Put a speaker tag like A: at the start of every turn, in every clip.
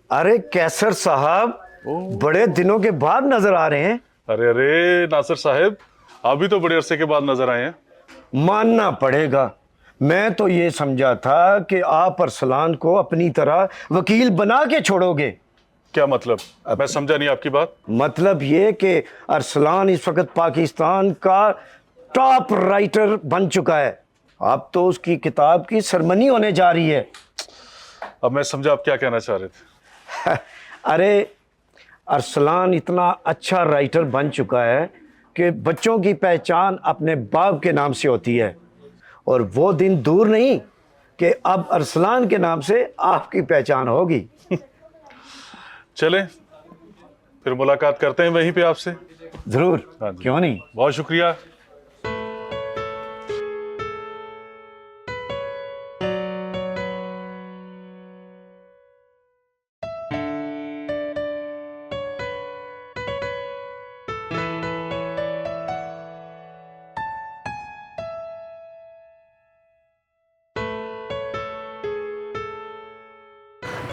A: अरे कैसर साहब, बड़े दिनों के बाद नजर आ रहे हैं।
B: अरे अरे नासिर साहब, आप भी तो बड़े अरसे के बाद नजर आए हैं।
A: मानना पड़ेगा। मैं तो ये समझा था कि आप अरसलान को अपनी तरह वकील बना के छोड़ोगे।
B: क्या मतलब? मैं समझा नहीं आपकी बात।
A: मतलब ये कि अरसलान इस वक्त पाकिस्तान का टॉप राइटर बन चुका है। अब तो उसकी किताब की सरमनी होने जा रही है।
B: अब मैं समझा आप क्या कहना चाह रहे थे।
A: अरे, अरसलान इतना अच्छा राइटर बन चुका है कि बच्चों की पहचान अपने बाप के नाम से होती है। और वो दिन दूर नहीं कि अब अरसलान के नाम से आपकी पहचान होगी।
B: चलें, फिर मुलाकात करते हैं वहीं पे आपसे।
A: जरूर,
B: हाँ जी,
A: क्यों नहीं।
B: बहुत शुक्रिया।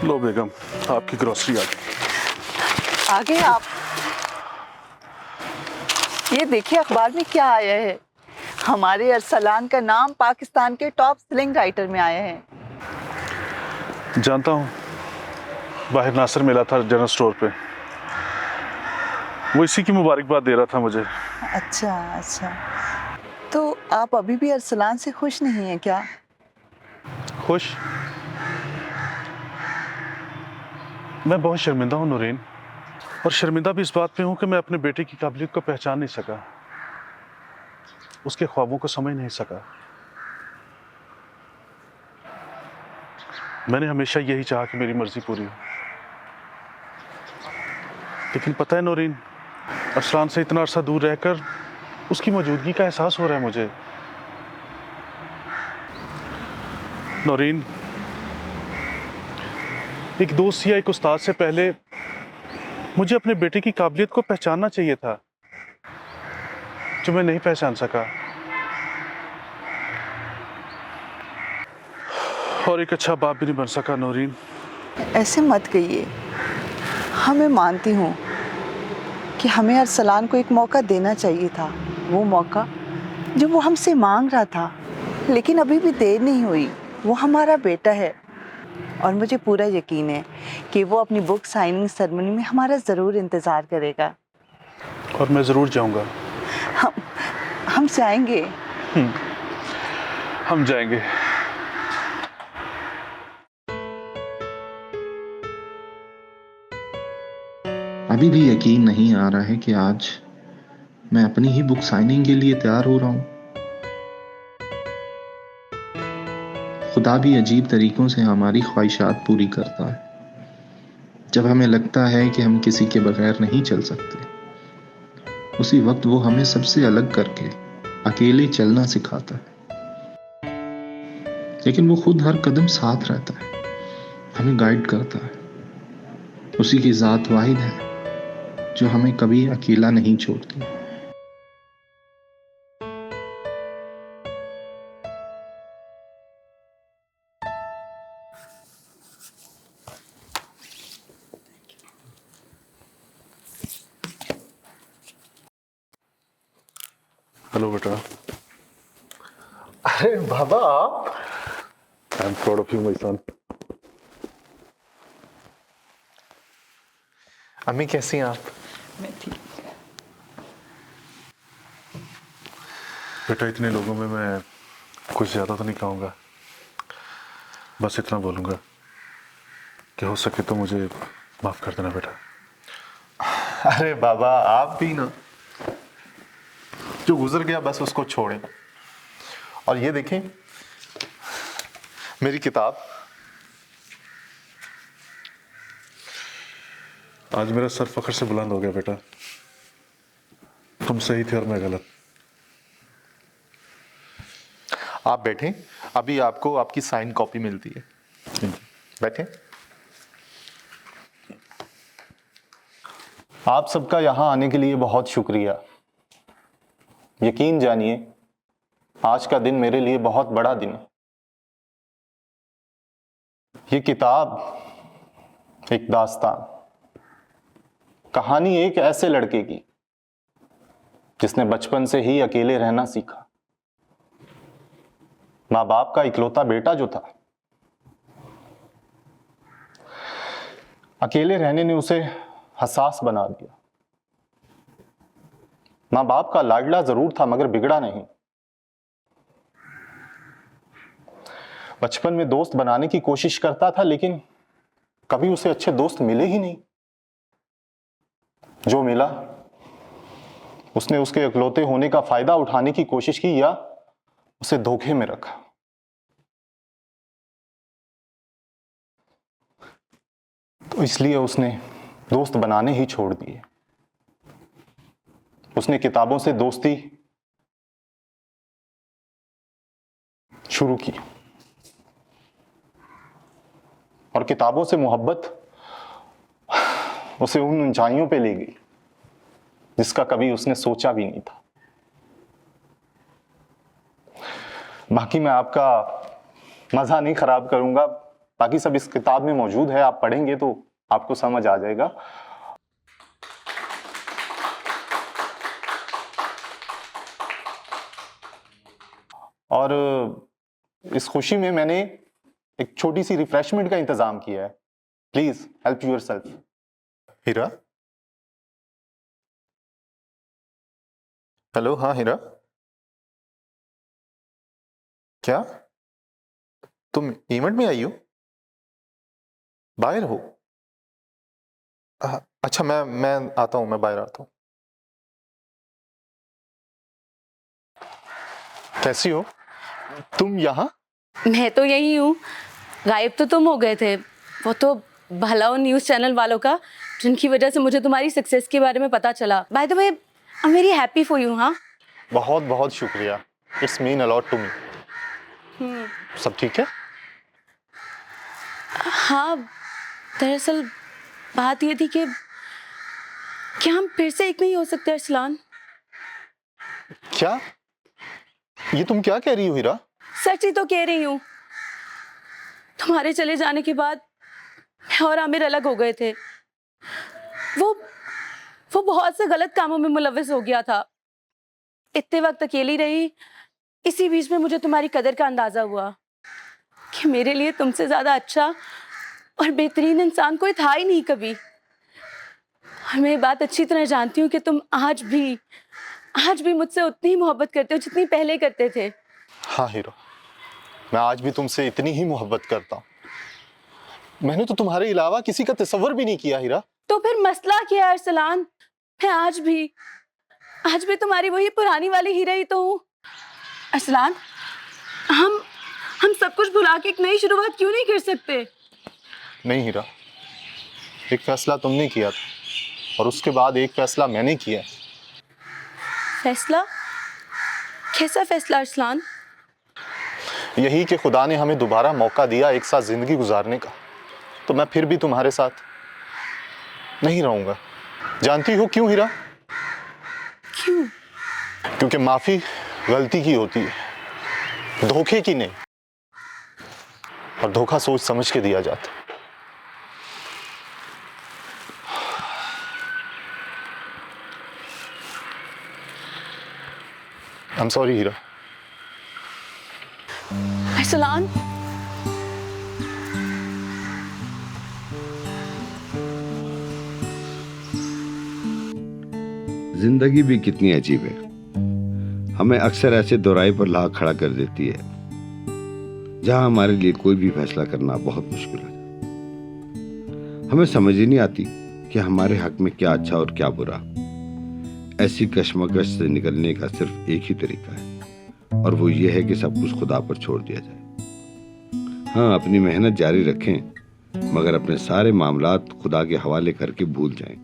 B: लो बेगम, आपकी ग्रोसरी आ गई।
C: आ गए आप। ये देखिए अखबार में क्या आया है। हमारे अरसलान का नाम पाकिस्तान के टॉप सेलिंग राइटर में आया है।
B: जानता हूँ, बाहर नासिर मिला था जनरल स्टोर पे, वो इसी की मुबारकबाद दे रहा था मुझे।
C: अच्छा अच्छा, तो आप अभी भी अरसलान से खुश नहीं हैं क्या?
B: खुश? मैं बहुत शर्मिंदा हूँ नूरीन, और शर्मिंदा भी इस बात पे हूँ कि मैं अपने बेटे की काबिलियत को पहचान नहीं सका, उसके ख्वाबों को समझ नहीं सका। मैंने हमेशा यही चाहा कि मेरी मर्जी पूरी हो, लेकिन पता है नूरीन, अरसलान से इतना अरसा दूर रहकर उसकी मौजूदगी का एहसास हो रहा है मुझे। नूरीन, एक दोस्त या एक उस्ताद से पहले मुझे अपने बेटे की काबिलियत को पहचानना चाहिए था, जो मैं नहीं पहचान सका। और एक अच्छा बाप भी नहीं बन सका नूरीन।
C: ऐसे मत कहिए। हाँ, मैं मानती हूँ कि हमें अरसलान को एक मौका देना चाहिए था, वो मौका जो वो हमसे मांग रहा था। लेकिन अभी भी देर नहीं हुई। वो हमारा बेटा है और मुझे पूरा यकीन है कि वो अपनी बुक साइनिंग सेरेमनी में हमारा ज़रूर इंतज़ार करेगा।
B: और मैं जरूर जाऊंगा।
C: हम हम जाएंगे।
B: हम जाएंगे।
D: अभी भी यकीन नहीं आ रहा है कि आज मैं अपनी ही बुक साइनिंग के लिए तैयार हो रहा हूँ। खुदा भी अजीब तरीकों से हमारी ख्वाहिशात पूरी करता है। जब हमें लगता है कि हम किसी के बगैर नहीं चल सकते, उसी वक्त वो हमें सबसे अलग करके अकेले चलना सिखाता है। लेकिन वो खुद हर कदम साथ रहता है, हमें गाइड करता है। उसी की ज़ात वाहिद है जो हमें कभी अकेला नहीं छोड़ती।
B: हेलो बेटा।
A: अरे बाबा, आप।
B: I am proud of you my son.
E: अम्मी कैसी हैं आप?
C: मैं ठीक।
B: बेटा, इतने लोगों में मैं कुछ ज्यादा तो नहीं कहूँगा, बस इतना बोलूँगा कि हो सके तो मुझे माफ कर देना बेटा।
E: अरे बाबा, आप भी ना, जो गुजर गया बस उसको छोड़ें। और ये देखें, मेरी किताब।
B: आज मेरा सर फख्र से बुलंद हो गया बेटा। तुम सही थे और मैं गलत।
E: आप बैठें, अभी आपको आपकी साइन कॉपी मिलती है। बैठें। आप सबका यहाँ आने के लिए बहुत शुक्रिया। यकीन जानिए, आज का दिन मेरे लिए बहुत बड़ा दिन है। ये किताब एक दास्तान, कहानी एक ऐसे लड़के की जिसने बचपन से ही अकेले रहना सीखा। मां बाप का इकलौता बेटा जो था, अकेले रहने ने उसे हसास बना दिया। मां बाप का लाडला जरूर था मगर बिगड़ा नहीं। बचपन में दोस्त बनाने की कोशिश करता था लेकिन कभी उसे अच्छे दोस्त मिले ही नहीं। जो मिला उसने उसके इकलौते होने का फायदा उठाने की कोशिश की या उसे धोखे में रखा। तो इसलिए उसने दोस्त बनाने ही छोड़ दिए। उसने किताबों से दोस्ती शुरू की और किताबों से मोहब्बत उसे उन ऊंचाइयों पे ले गई जिसका कभी उसने सोचा भी नहीं था। बाकी मैं आपका मजा नहीं खराब करूंगा, बाकी सब इस किताब में मौजूद है, आप पढ़ेंगे तो आपको समझ आ जाएगा। और इस खुशी में मैंने एक छोटी सी रिफ्रेशमेंट का इंतजाम किया है। Please help yourself. Heera, hello. हाँ हीरा, क्या तुम इवेंट में आई हो? बाहर हो? अच्छा, मैं आता हूं, मैं बाहर आता हूं। कैसी हो तुम यहाँ?
F: मैं तो यही हूँ। गायब तो तुम हो गए थे। वो तो भला उन न्यूज़ चैनल वालों का जिनकी वजह से मुझे तुम्हारी सक्सेस के बारे में पता चला। By the way, I am very happy for you. हाँ,
E: बहुत बहुत शुक्रिया। It's mean a lot to me. सब ठीक है?
F: हाँ, दरअसल बात ये थी कि क्या हम फिर से एक नहीं हो सकते अरसलान?
E: क्या? ये तुम क्या कह रही हो हीरा?
F: सच ही तो कह रही हूँ। तुम्हारे चले जाने के बाद मैं और आमिर अलग हो गए थे। वो बहुत से गलत कामों में मुलव्वस हो गया था। इतने वक्त अकेली रही। इसी बीच में मुझे तुम्हारी कदर का अंदाजा हुआ कि मेरे लिए तुमसे ज्यादा अच्छा और बेहतरीन इंसान कोई था ही नहीं कभी। और मैं ये बात अच्छी तरह जानती हूँ कि तुम आज भी मुझसे उतनी ही मोहब्बत करते हो जितनी पहले करते थे।
E: हाँ हीरो, मैं आज भी तुमसे इतनी ही मोहब्बत करता हूँ। मैंने तो तुम्हारे अलावा किसी का तसव्वुर भी नहीं किया हीरा।
F: तो फिर मसला क्या है अरसलान? मैं आज भी तुम्हारी वही पुरानी वाली हीरा ही तो हूँ। अरसलान, हम सब कुछ भुला के एक नई शुरुआत क्यों नहीं कर सकते?
E: नहीं हीरा, एक फैसला तुमने किया था और उसके बाद एक फैसला मैंने किया।
F: फैसला? कैसा फैसला अरसलान?
E: यही कि खुदा ने हमें दोबारा मौका दिया एक साथ जिंदगी गुजारने का, तो मैं फिर भी तुम्हारे साथ नहीं रहूंगा। जानती हो क्यों हीरा?
F: क्यों?
E: क्योंकि माफी गलती की होती है, धोखे की नहीं। और धोखा सोच समझ के दिया जाता है। आई एम सॉरी हीरा।
F: अरसलान,
G: जिंदगी भी कितनी अजीब है, हमें अक्सर ऐसे दोराहे पर ला खड़ा कर देती है जहां हमारे लिए कोई भी फैसला करना बहुत मुश्किल है। हमें समझ ही नहीं आती कि हमारे हक में क्या अच्छा और क्या बुरा। ऐसी कश्मकश से निकलने का सिर्फ एक ही तरीका है और वो ये है कि सब कुछ खुदा पर छोड़ दिया जाए। हाँ, अपनी मेहनत जारी रखें मगर अपने सारे मामलात खुदा के हवाले करके भूल जाएं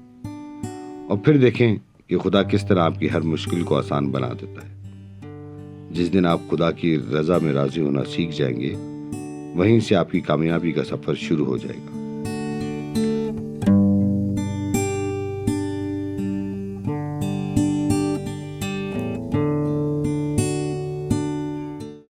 G: और फिर देखें कि खुदा किस तरह आपकी हर मुश्किल को आसान बना देता है। जिस दिन आप खुदा की रजा में राजी होना सीख जाएंगे, वहीं से आपकी कामयाबी का सफर शुरू हो जाएगा।